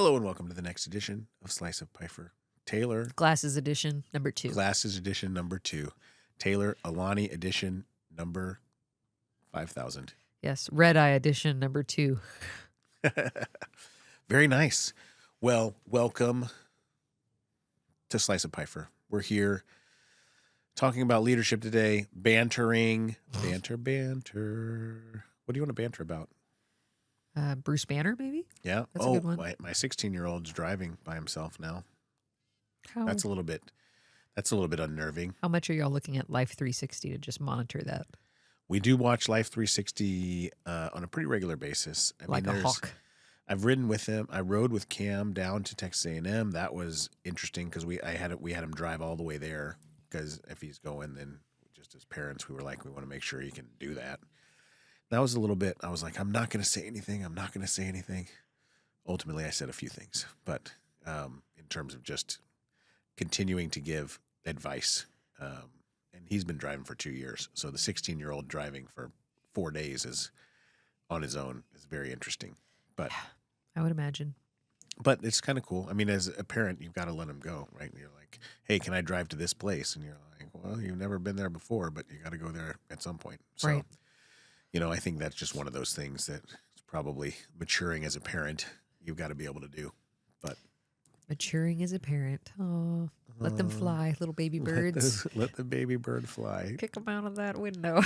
Hello and welcome to the next edition of Slice of Piefer. Taylor. Glasses edition number 2. Glasses edition number 2. Taylor Alani edition number 5,000. Yes, red eye edition number 2. Very nice. Well, welcome to Slice of Piefer. We're here talking about leadership today, bantering, banter. What do you want to banter about? Bruce Banner, maybe? Yeah. That's a good one. My 16-year-old's driving by himself now. How, That's a little bit unnerving. how much are y'all looking at Life 360 to just monitor that? We do watch Life 360 on a pretty regular basis. Like a hawk. I've ridden with him. I rode with Cam down to Texas A&M. That was interesting because we had him drive all the way there, because if he's going, then just as parents, we were like, we want to make sure he can do that. That was a little bit, I was like, I'm not going to say anything. Ultimately, I said a few things. But in terms of just continuing to give advice, and he's been driving for 2 years. So the 16-year-old driving for 4 days is on his own is very interesting. But I would imagine. But it's kind of cool. I mean, as a parent, you've got to let him go, right? And you're like, hey, can I drive to this place? And you're like, well, you've never been there before, but you got to go there at some point. So, right. I think that's just one of those things that it's probably maturing as a parent. You've got to be able to do. But maturing as a parent. Oh, let them fly, little baby birds. Let the baby bird fly. Kick them out of that window.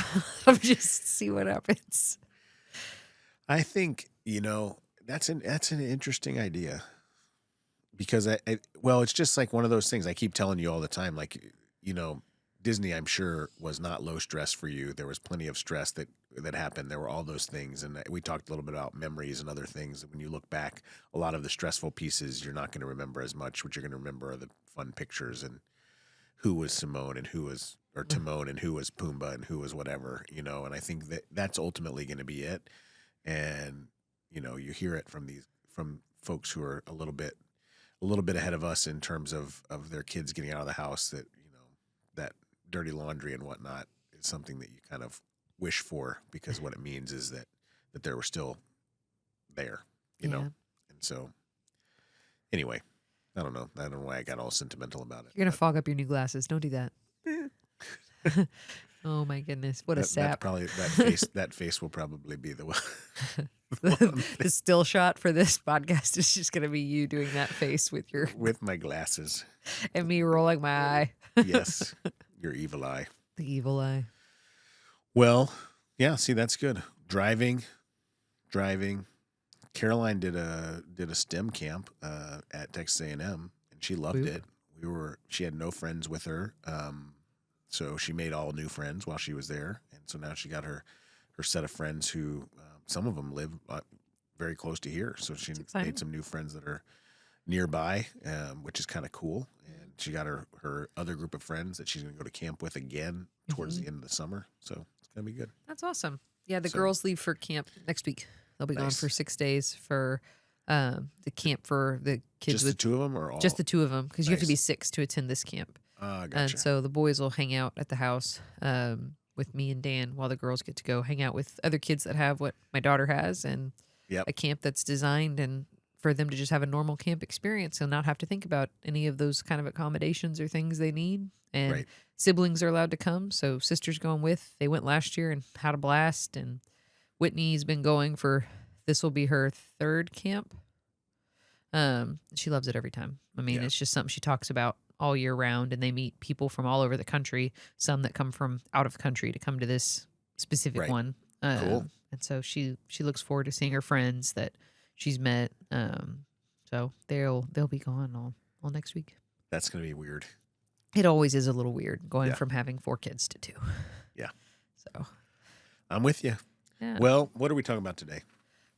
Just see what happens. I think, that's an interesting idea, because it's just like one of those things I keep telling you all the time. Like, Disney, I'm sure, was not low stress for you. There was plenty of stress that happened. There were all those things. And we talked a little bit about memories and other things. When you look back, a lot of the stressful pieces, you're not going to remember as much. What you're going to remember are the fun pictures and who was Timon and who was Pumbaa and who was whatever, and I think that's ultimately going to be it. And, you hear it from folks who are a little bit ahead of us in terms of their kids getting out of the house, that, that dirty laundry and whatnot is something that you kind of wish for, because what it means is that they were still there, know? And so anyway, I don't know why I got all sentimental about it. You're going to fog up your new glasses. Don't do that. Oh my goodness. What a sap. That face will probably be the one. The still shot for this podcast is just going to be you doing that face with my glasses and me rolling my eye. Yes. Your evil eye. The evil eye. Well, yeah, see, that's good. Driving. Caroline did a STEM camp at Texas A&M, and she loved it. She had no friends with her. So she made all new friends while she was there. And so now she got her set of friends who, some of them live very close to here. So she made some new friends that are nearby, which is kind of cool. And she got her other group of friends that she's going to go to camp with again towards the end of the summer. So it's going to be good. That's awesome. Yeah, the girls leave for camp next week. They'll be gone for 6 days for the camp for the kids. Just the two of them, or all? Just the two of them, because you have to be 6 to attend this camp. Gotcha. And so the boys will hang out at the house with me and Dan, while the girls get to go hang out with other kids that have what my daughter has, and a camp that's designed and for them to just have a normal camp experience and not have to think about any of those kind of accommodations or things they need. And siblings are allowed to come. So sister's going with. They went last year and had a blast. And Whitney's been going this will be her 3rd camp. She loves it every time. I mean, it's just something she talks about all year round, and they meet people from all over the country, some that come from out of country to come to this specific one. Cool. And so she looks forward to seeing her friends that she's met. So they'll be gone all next week. That's going to be weird. It always is a little weird going from having 4 kids to 2. Yeah. So I'm with you. Yeah. Well, what are we talking about today?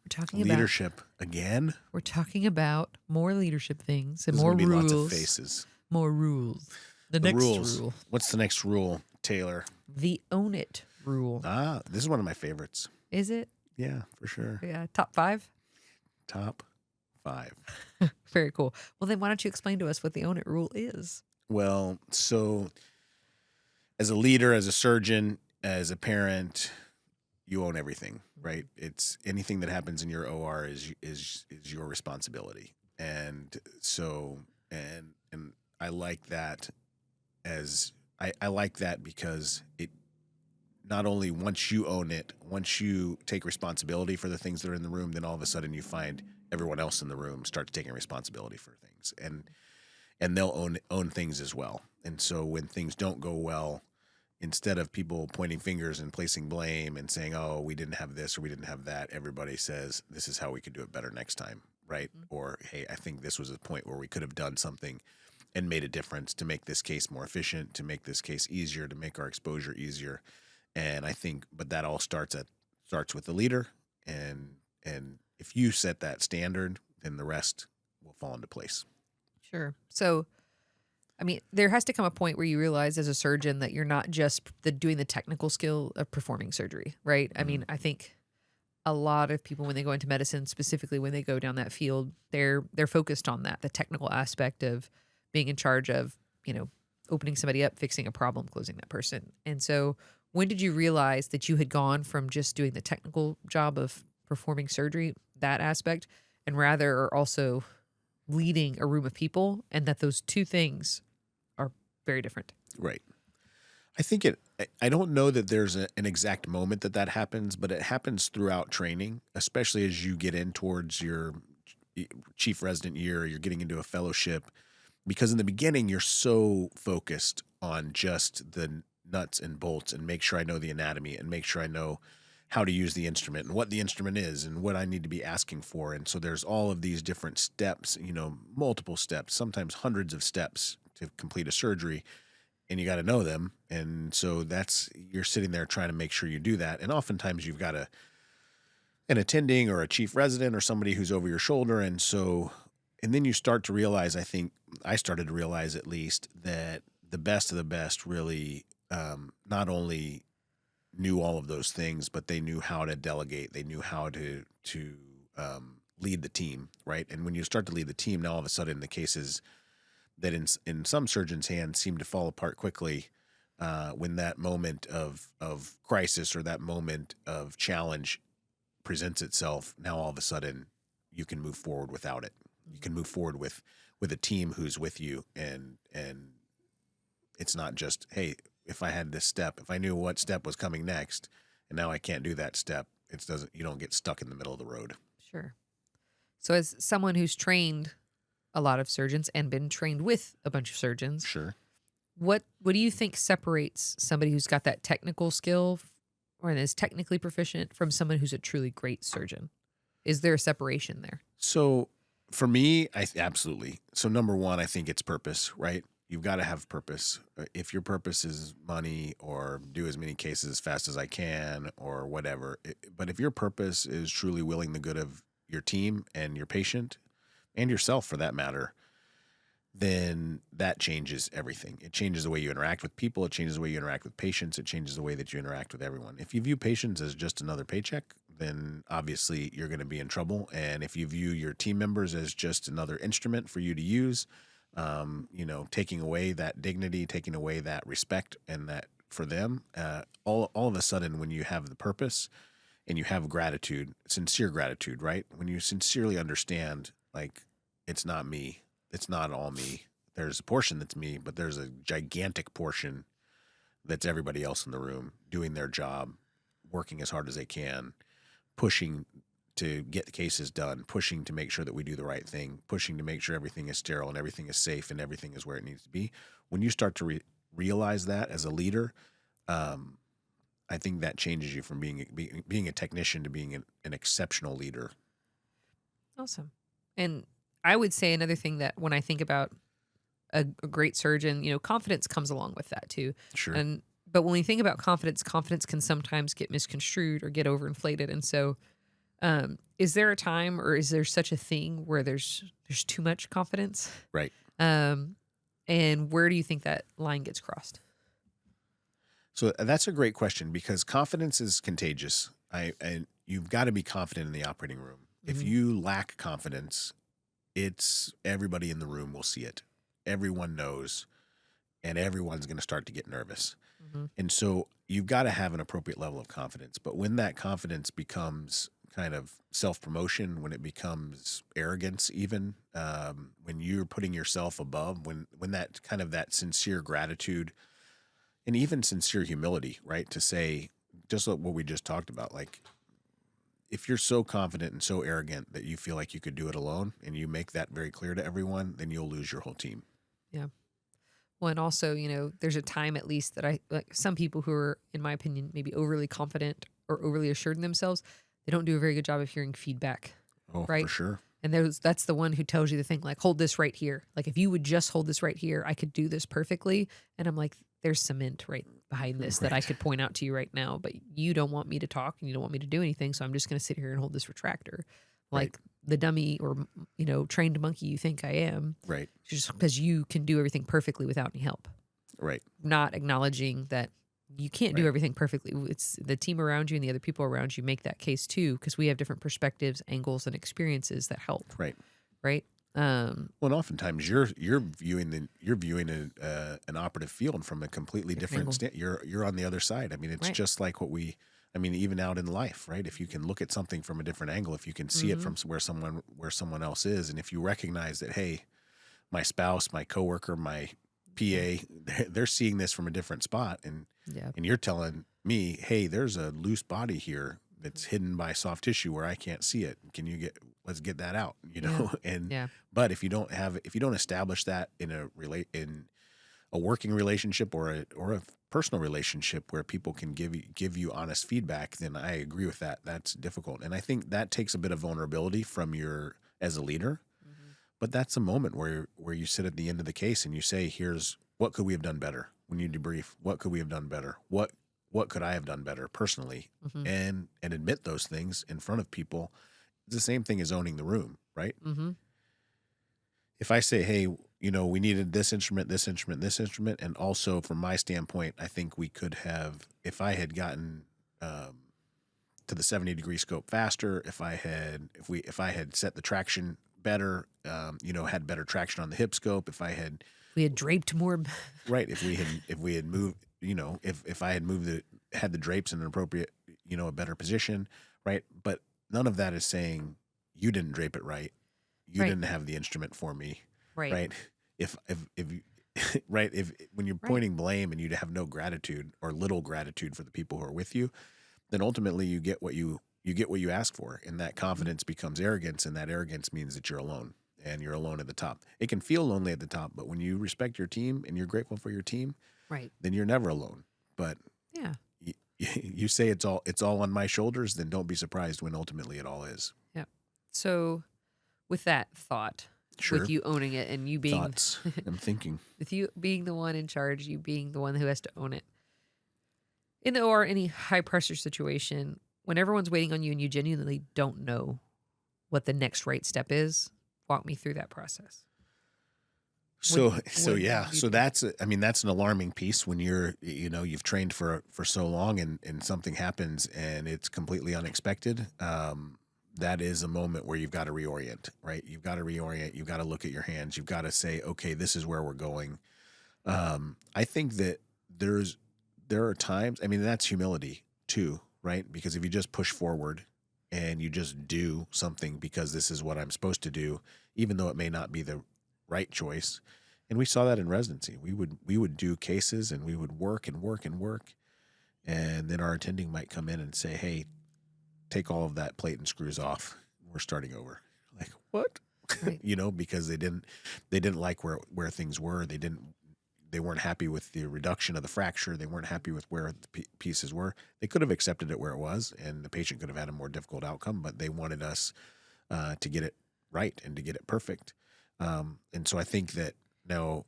We're talking leadership again. We're talking about more leadership things and There's more gonna be rules. Lots of faces. More rules. The next rules. rule. What's the next rule, Taylor? The own it rule. This is one of my favorites. Is it? Yeah, for sure. Yeah. Top 5? Top 5. Very cool. Well, then why don't you explain to us what the own it rule is? Well, so as a leader, as a surgeon, as a parent, you own everything, right? It's anything that happens in your OR is your responsibility. And so, and I like that as I like that because it not only once you own it, once you take responsibility for the things that are in the room, then all of a sudden you find everyone else in the room starts taking responsibility for things, and they'll own things as well. And so when things don't go well, instead of people pointing fingers and placing blame and saying, "Oh, we didn't have this or we didn't have that," everybody says, "This is how we could do it better next time." Right? Mhm. Or, "Hey, I think this was a point where we could have done something and made a difference to make this case more efficient, to make this case easier, to make our exposure easier." And I think, but that all starts with the leader, and if you set that standard, then the rest will fall into place. Sure. So, I mean, there has to come a point where you realize as a surgeon that you're not just doing the technical skill of performing surgery, right? I mean, Mm, I think a lot of people when they go into medicine, specifically when they go down that field, they're focused on that, the technical aspect of being in charge of, opening somebody up, fixing a problem, closing that person. And so, when did you realize that you had gone from just doing the technical job of performing surgery, that aspect, and rather are also leading a room of people, and that those two things are very different? right. I think I don't know that there's an exact moment that happens, but it happens throughout training, especially as you get in towards your chief resident year, you're getting into a fellowship, because in the beginning you're so focused on just the nuts and bolts and make sure I know the anatomy and make sure I know how to use the instrument and what the instrument is and what I need to be asking for. And so there's all of these different steps, multiple steps, sometimes hundreds of steps to complete a surgery, and you got to know them. And so you're sitting there trying to make sure you do that. And oftentimes you've got an attending or a chief resident or somebody who's over your shoulder. And then you start to realize, I think I started to realize at least, that the best of the best really not only knew all of those things, but they knew how to delegate. They knew how to lead the team, right? And when you start to lead the team, now all of a sudden the cases that in some surgeons' hands seem to fall apart quickly when that moment of crisis or that moment of challenge presents itself. Now all of a sudden you can move forward without it. You can move forward with a team who's with you, and it's not just, hey, if I had this step, if I knew what step was coming next, and now I can't do that step, you don't get stuck in the middle of the road. Sure. So, as someone who's trained a lot of surgeons and been trained with a bunch of surgeons, Sure. what do you think separates somebody who's got that technical skill or is technically proficient from someone who's a truly great surgeon? Is there a separation there? So for me, absolutely. So number one, I think it's purpose, right? You've got to have purpose. If your purpose is money or do as many cases as fast as I can or whatever, but if your purpose is truly willing the good of your team and your patient and yourself for that matter, then that changes everything. It changes the way you interact with people. It changes the way you interact with patients. It changes the way that you interact with everyone. If you view patients as just another paycheck, then obviously you're going to be in trouble. And if you view your team members as just another instrument for you to use, taking away that dignity, taking away that respect and that for them, all of a sudden when you have the purpose and you have gratitude, sincere gratitude, right? When you sincerely understand, like, it's not me. It's not all me. There's a portion that's me, but there's a gigantic portion that's everybody else in the room doing their job, working as hard as they can, pushing to get the cases done, pushing to make sure that we do the right thing, pushing to make sure everything is sterile and everything is safe and everything is where it needs to be. When you start to realize that as a leader, I think that changes you from being a technician to being an exceptional leader. Awesome. And I would say another thing that when I think about a great surgeon, confidence comes along with that too. Sure. But when we think about confidence, confidence can sometimes get misconstrued or get overinflated. And so, is there a time or is there such a thing where there's too much confidence? Right. And where do you think that line gets crossed? So that's a great question because confidence is contagious. And you've got to be confident in the operating room. If Mhm. you lack confidence, it's everybody in the room will see it. Everyone knows, and everyone's going to start to get nervous. Mhm. And so you've got to have an appropriate level of confidence. But when that confidence becomes kind of self-promotion, when it becomes arrogance, even when you're putting yourself above, when that kind of that sincere gratitude and even sincere humility, right? To say just like what we just talked about, like if you're so confident and so arrogant that you feel like you could do it alone and you make that very clear to everyone, then you'll lose your whole team. Yeah. Well, and also, there's a time at least that I like some people who are, in my opinion, maybe overly confident or overly assured in themselves. They don't do a very good job of hearing feedback, Oh, for right? sure. And that's the one who tells you the thing like, hold this right here. Like, if you would just hold this right here, I could do this perfectly. And I'm like, there's cement right behind this that I Right. could point out to you right now, but you don't want me to talk and you don't want me to do anything. So I'm just going to sit here and hold this retractor Right. like the dummy or, trained monkey you think I am, Right. just because you can do everything perfectly without any help. Right. Not acknowledging that you can't do Right. everything perfectly. It's the team around you and the other people around you make that case too, because we have different perspectives, angles, and experiences that help. Right. Right. Well, and oftentimes you're viewing an operative field from a completely different Different you're on the other side. I mean, it's Right. just like I mean, even out in life, right? If you can look at something from a different angle, if you can see it from where someone else is, and if you recognize that, hey, my spouse, my coworker, my PA, they're seeing this from a different spot, and Yeah. you're telling me, hey, there's a loose body here that's hidden by soft tissue where I can't see it. Let's get that out, Yeah. And Yeah. but if you don't establish that in a working relationship or a personal relationship where people can give you honest feedback, then I agree with that. That's difficult, and I think that takes a bit of vulnerability from your as a leader. But that's a moment where you sit at the end of the case and you say, "Here's what could we have done better." When you debrief, what could we have done better? What could I have done better personally? Mm-hmm. And admit those things in front of people. It's the same thing as owning the room, right? Mm-hmm. If I say, "Hey, we needed this instrument, this instrument, this instrument," and also from my standpoint, I think we could have, if I had gotten to the 70-degree scope faster, if I had set the traction better, had better traction on the hip scope, We had draped more. right, if we had moved, if I had had the drapes in an appropriate, a better position, right? But none of that is saying you didn't drape it right. You Right. didn't have the instrument for me, Right. right? If you, right, if when you're Right. pointing blame and you have no gratitude or little gratitude for the people who are with you, then ultimately you get what you ask for, and that confidence becomes arrogance, and that arrogance means that you're alone, and you're alone at the top. It can feel lonely at the top, but when you respect your team and you're grateful for your team, Right. then you're never alone. But Yeah. you say it's all on my shoulders, then don't be surprised when ultimately it all is. Yeah. So, with that thought, Sure. with you owning it and you being Thoughts. I'm thinking. with you being the one in charge, you being the one who has to own it. Or any high pressure situation, when everyone's waiting on you and you genuinely don't know what the next right step is, walk me through that process. So What so do you yeah, so do? that's that's an alarming piece when you've trained for so long and something happens and it's completely unexpected. That is a moment where you've got to reorient, right? You've got to reorient. You've got to look at your hands. You've got to say, okay, this is where we're going. I think that there are times. I mean, that's humility too, right? Because if you just push forward and you just do something because this is what I'm supposed to do, even though it may not be the right choice. And we saw that in residency. We would do cases and we would work and work and work, and then our attending might come in and say, "Hey, take all of that plate and screws off. We're starting over." Like, what? Right. Because they didn't like where things were. They weren't happy with the reduction of the fracture. They weren't happy with where the pieces were. They could have accepted it where it was, and the patient could have had a more difficult outcome, but they wanted us to get it right and to get it perfect. And so I think that now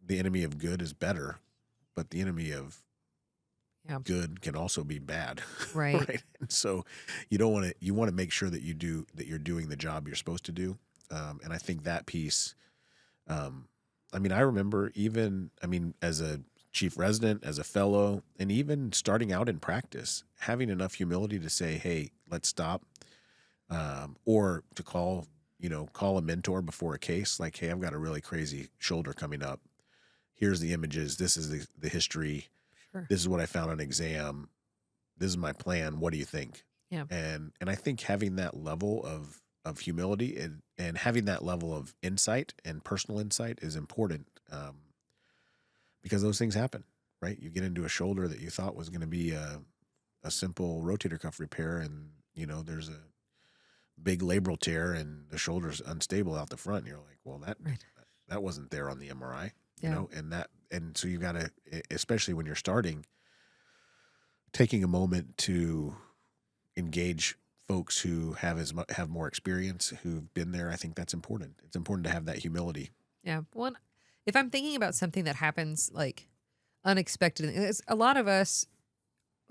the enemy of good is better, but the enemy of Yeah. good can also be bad. Right. Right. And so you want to make sure that you're doing the job you're supposed to do. And I think that piece, I remember as a chief resident, as a fellow, and even starting out in practice, having enough humility to say, "Hey, let's stop," or to call a mentor before a case, like, "Hey, I've got a really crazy shoulder coming up. Here's the images. This is the history. Sure. This is what I found on exam. This is my plan. What do you think?" Yeah. And I think having that level of humility and having that level of insight and personal insight is important, because those things happen, right? You get into a shoulder that you thought was going to be a simple rotator cuff repair, and there's a big labral tear and the shoulder's unstable out the front. And you're like, well, Right. that wasn't there on the MRI, Yeah. and so you've got to, especially when you're starting, taking a moment to engage folks who have more experience, who've been there. I think that's important. It's important to have that humility. Yeah. Well, if I'm thinking about something that happens like unexpected, a lot of us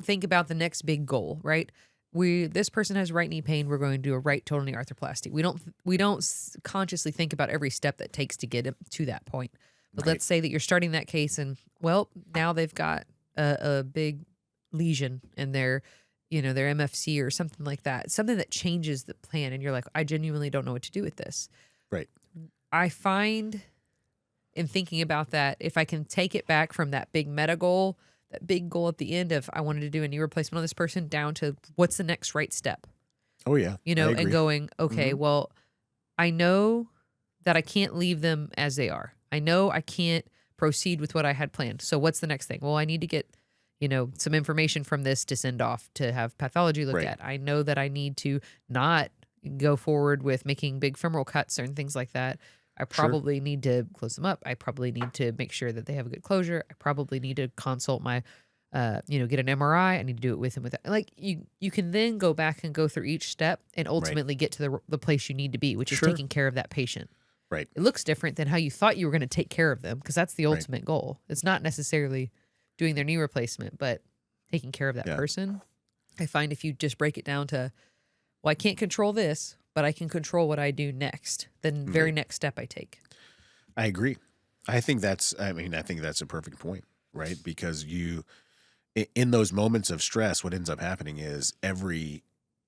think about the next big goal, right? This person has right knee pain. We're going to do a right total knee arthroplasty. We don't consciously think about every step that takes to get to that point. But Right. let's say that you're starting that case, and well, now they've got a big lesion in their MFC or something like that, something that changes the plan, and you're like, I genuinely don't know what to do with this. Right. I find in thinking about that, if I can take it back from that big meta goal, that big goal at the end of I wanted to do a knee replacement on this person, down to what's the next right step, Oh yeah. I agree. and going, okay, Mhm. well, I know that I can't leave them as they are. I know I can't proceed with what I had planned. So what's the next thing? Well, I need to get, some information from this to send off to have pathology look Right. at. I know that I need to not go forward with making big femoral cuts and things like that. I Sure. probably need to close them up. I probably need to make sure that they have a good closure. I probably need to consult my, get an MRI. I need to do it with them. Like you can then go back and go through each step and ultimately get to the place you need to be, which is Sure. taking care of that patient. Right. It looks different than how you thought you were going to take care of them, because that's the Right. ultimate goal. It's not necessarily doing their knee replacement, but taking care of that Yeah. person. I find if you just break it down to, well, I can't control this, but I can control what I do next, then very next step I take. I agree. I think that's a perfect point, right? Because in those moments of stress, what ends up happening is every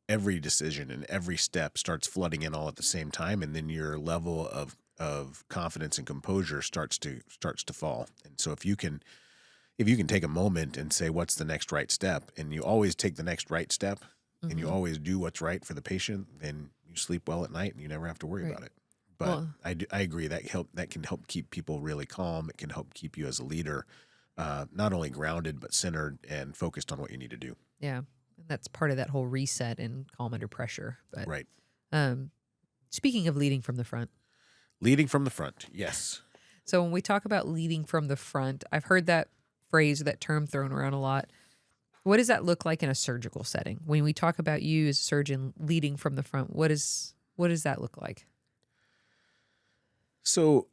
decision and every step starts flooding in all at the same time, and then your level of confidence and composure starts to fall. And so if you can take a moment and say, what's the next right step, and you always take the next right step, and you Mhm. always do what's right for the patient, then you sleep well at night and you never have to worry Right. about it. But Well, I agree that can help keep people really calm. It can help keep you as a leader, not only grounded, but centered and focused on what you need to do. yeah, and that's part of that whole reset and calm under pressure. But Right. speaking of leading from the front, Leading from the front. Yes. so when we talk about leading from the front, I've heard that phrase or that term thrown around a lot. What does that look like in a surgical setting? When we talk about you as a surgeon leading from the front, what does that look like? So,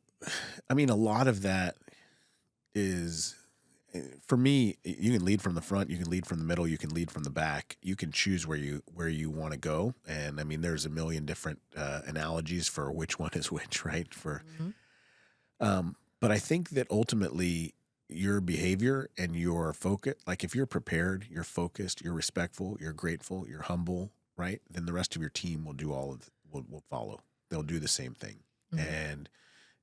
I mean, a lot of that is, for me, you can lead from the front, you can lead from the middle, you can lead from the back. You can choose where you want to go. And I mean, there's a million different analogies for which one is which, right? But I think that ultimately your behavior and your focus, like if you're prepared, you're focused, you're respectful, you're grateful, you're humble, right? Then the rest of your team will do will follow. They'll do the same thing. Mhm.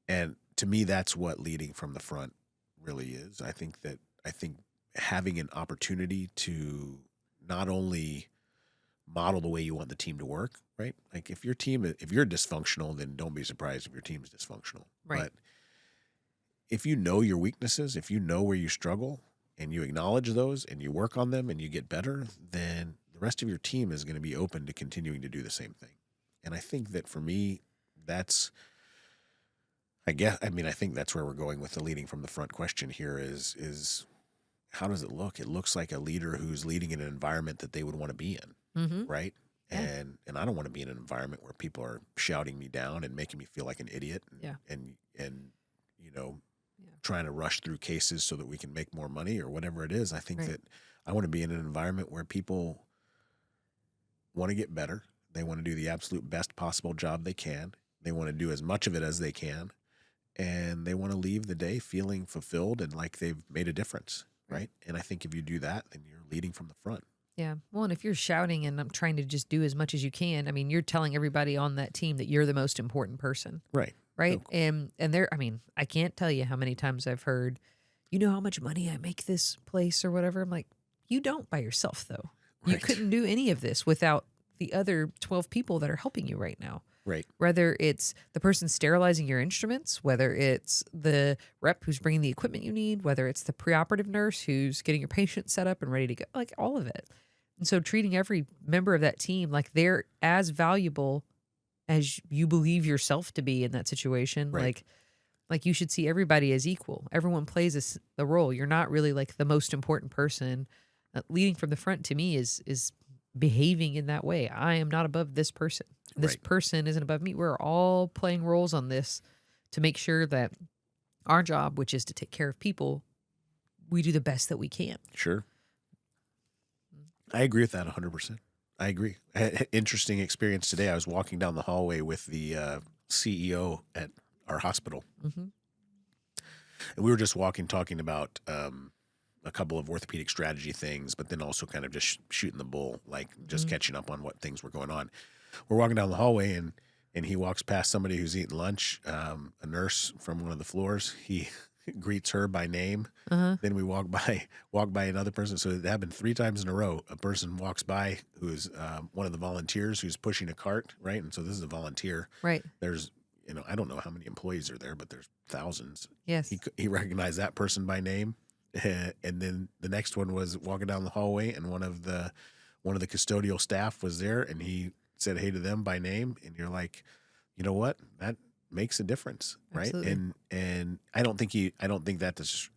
And to me, that's what leading from the front really is. I think having an opportunity to not only model the way you want the team to work, right? Like if you're dysfunctional, then don't be surprised if your team is dysfunctional. Right. But if you know your weaknesses, if you know where you struggle and you acknowledge those and you work on them and you get better, then the rest of your team is going to be open to continuing to do the same thing. And I think that for me, I think that's where we're going with the leading from the front question here is how does it look? It looks like a leader who's leading in an environment that they would want to be in, Mm-hmm. right? Yeah. And I don't want to be in an environment where people are shouting me down and making me feel like an idiot Yeah. and trying to rush through cases so that we can make more money or whatever it is. I think Right. that I want to be in an environment where people want to get better. They want to do the absolute best possible job they can. They want to do as much of it as they can. And they want to leave the day feeling fulfilled and like they've made a difference, right? And I think if you do that, then you're leading from the front. Yeah. Well, and if you're shouting and I'm trying to just do as much as you can, I mean, you're telling everybody on that team that you're the most important person. Right. Right. No. And there, I mean, I can't tell you how many times I've heard, you know how much money I make this place or whatever. I'm like, you don't by yourself though. You Right. couldn't do any of this without the other 12 people that are helping you right now. Right. Whether it's the person sterilizing your instruments, whether it's the rep who's bringing the equipment you need, whether it's the preoperative nurse who's getting your patient set up and ready to go, like all of it. And so treating every member of that team like they're as valuable as you believe yourself to be in that situation. Right. Like you should see everybody as equal. Everyone plays a role. You're not really like the most important person. Leading from the front to me is behaving in that way. I am not above this person. This Right. person isn't above me. We're all playing roles on this to make sure that our job, which is to take care of people, we do the best that we can. Sure. I agree with that 100%. I agree. I had an interesting experience today. I was walking down the hallway with the CEO at our hospital. Mm-hmm. And we were just talking about a couple of orthopedic strategy things, but then also kind of just shooting the bull, like just catching up on what things were going on. We're walking down the hallway and he walks past somebody who's eating lunch, a nurse from one of the floors. He greets her by name. Uh-huh. Then we walk by another person. So it happened 3 times in a row. A person walks by who's one of the volunteers who's pushing a cart, right? And so this is a volunteer. Right. There's, I don't know how many employees are there, but there's thousands. Yes. He recognized that person by name. And then the next one was walking down the hallway, and one of the custodial staff was there, and he said hey to them by name. And you're like, you know what? That makes a difference, right? Absolutely. And I don't think that this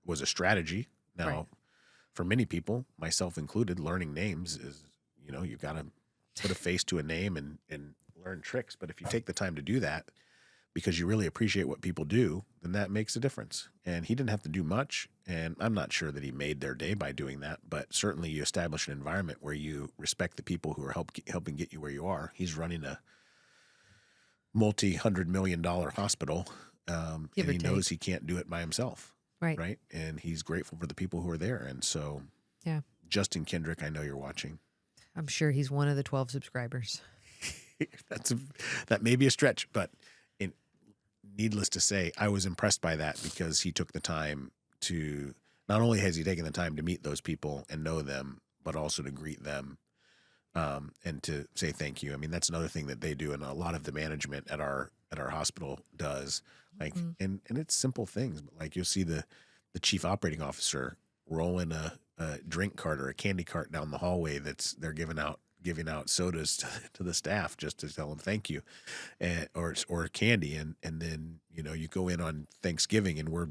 was a strategy. Now, Right. for many people, myself included, learning names is, you've got to put a face to a name and learn tricks. But if you take the time to do that because you really appreciate what people do, then that makes a difference. And he didn't have to do much. And I'm not sure that he made their day by doing that, but certainly you establish an environment where you respect the people who are helping get you where you are. He's running a multi-$100 million hospital, and he knows he can't do it by himself. Right. Right. And he's grateful for the people who are there. And so, Yeah. Justin Kendrick, I know you're watching. I'm sure he's one of the 12 subscribers. That may be a stretch, but needless to say, I was impressed by that because he took the time to, not only has he taken the time to meet those people and know them, but also to greet them and to say thank you. I mean, that's another thing that they do, and a lot of the management at our hospital does. Like, and it's simple things, but like you'll see the chief operating officer rolling a drink cart or a candy cart down the hallway they're giving out sodas to the staff just to tell them thank you, or candy, and then you go in on Thanksgiving and we're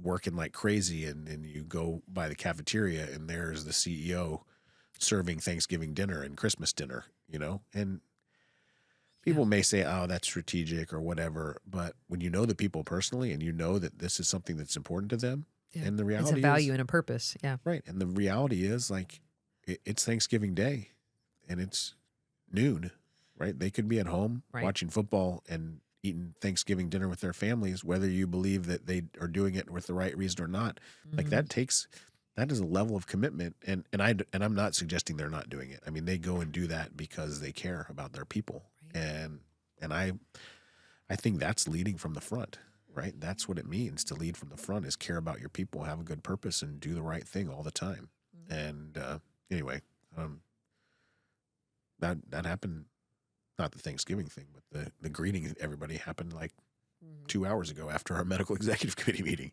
working like crazy, and you go by the cafeteria and there's the CEO serving Thanksgiving dinner and Christmas dinner, and people may say, oh, that's strategic or whatever, but when you know the people personally and you know that this is something that's important to them, and the reality it's a value and a purpose. Yeah. right, and the reality is like it's Thanksgiving Day. And it's noon, right? They could be at home watching football and eating Thanksgiving dinner with their families, whether you believe that they are doing it with the right reason or not. Like that is a level of commitment. And I'm not suggesting they're not doing it. I mean, they go and do that because they care about their people. Right. And I think that's leading from the front, right? That's what it means to lead from the front, is care about your people, have a good purpose, and do the right thing all the time. And anyway, that happened, not the Thanksgiving thing, but the greeting everybody happened like 2 hours ago after our medical executive committee meeting.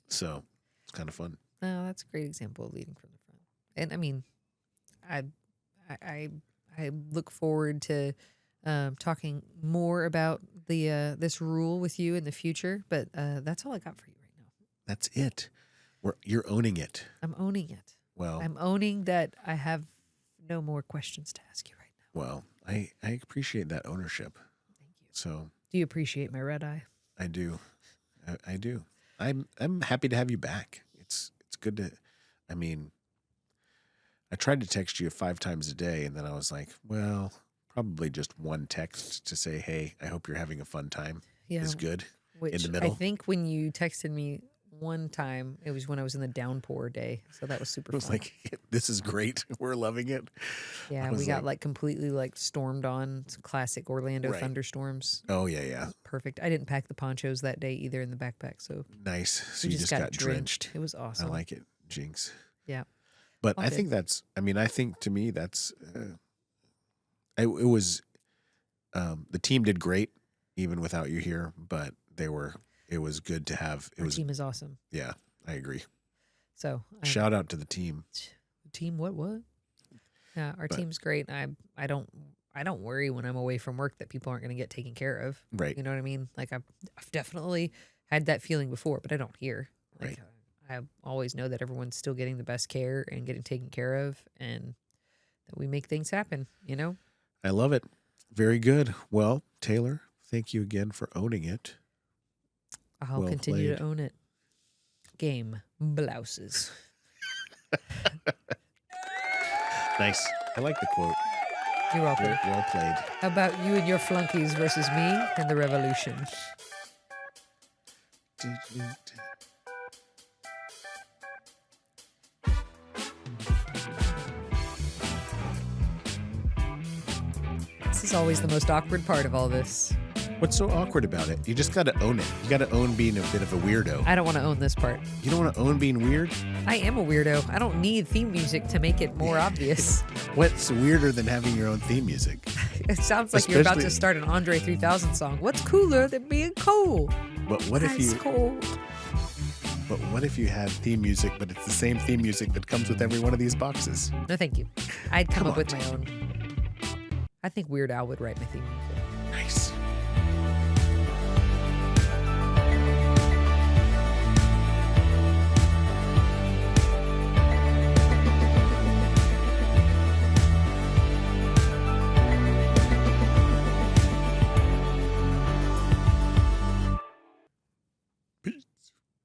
So it's kind of fun. No, that's a great example of leading from the front. And I mean, I look forward to talking more about this rule with you in the future. But that's all I got for you right now. That's it. You're owning it. I'm owning it. Well, I'm owning that I have no more questions to ask you right now. Well, I appreciate that ownership. Thank you. So, do you appreciate my red eye? I do. I do. I'm happy to have you back. It's good to. I mean, I tried to text you 5 times a day, and then I was like, well, probably just one text to say, hey, I hope you're having a fun time. Yeah, is good. Which in the middle. I think when you texted me one time, it was when I was in the downpour day, so that was super fun. I was like, this is great. We're loving it. Yeah, we got like completely like stormed on. It's classic Orlando thunderstorms. Oh, yeah. Perfect. I didn't pack the ponchos that day either in the backpack, so nice. So we you just got drenched. It was awesome. I like it. Jinx. Yeah. But All I good. think I think to me that's, it was, the team did great even without you here, but it was good to have, Our team is awesome. yeah, I agree. So Shout out to the team. Team what? Yeah, our team's great. I don't worry when I'm away from work that people aren't going to get taken care of. Right. You know what I mean? Like I've definitely had that feeling before, but I don't here. Like Right. I always know that everyone's still getting the best care and getting taken care of, and that we make things happen. You know. I love it. Very good. Well, Taylor, thank you again for owning it. I'll continue to own it. Game blouses. Nice. I like the quote. You're welcome. Well played. How about you and your flunkies versus me and the revolution? This is always the most awkward part of all this. What's so awkward about it? You just got to own it. You got to own being a bit of a weirdo. I don't want to own this part. You don't want to own being weird? I am a weirdo. I don't need theme music to make it more obvious. What's weirder than having your own theme music? It sounds like you're about to start an Andre 3000 song. What's cooler than being cool? But what if you? Cold. But what if you had theme music, but it's the same theme music that comes with every one of these boxes? No, thank you. I'd come up on, with my own. I think Weird Al would write my theme music.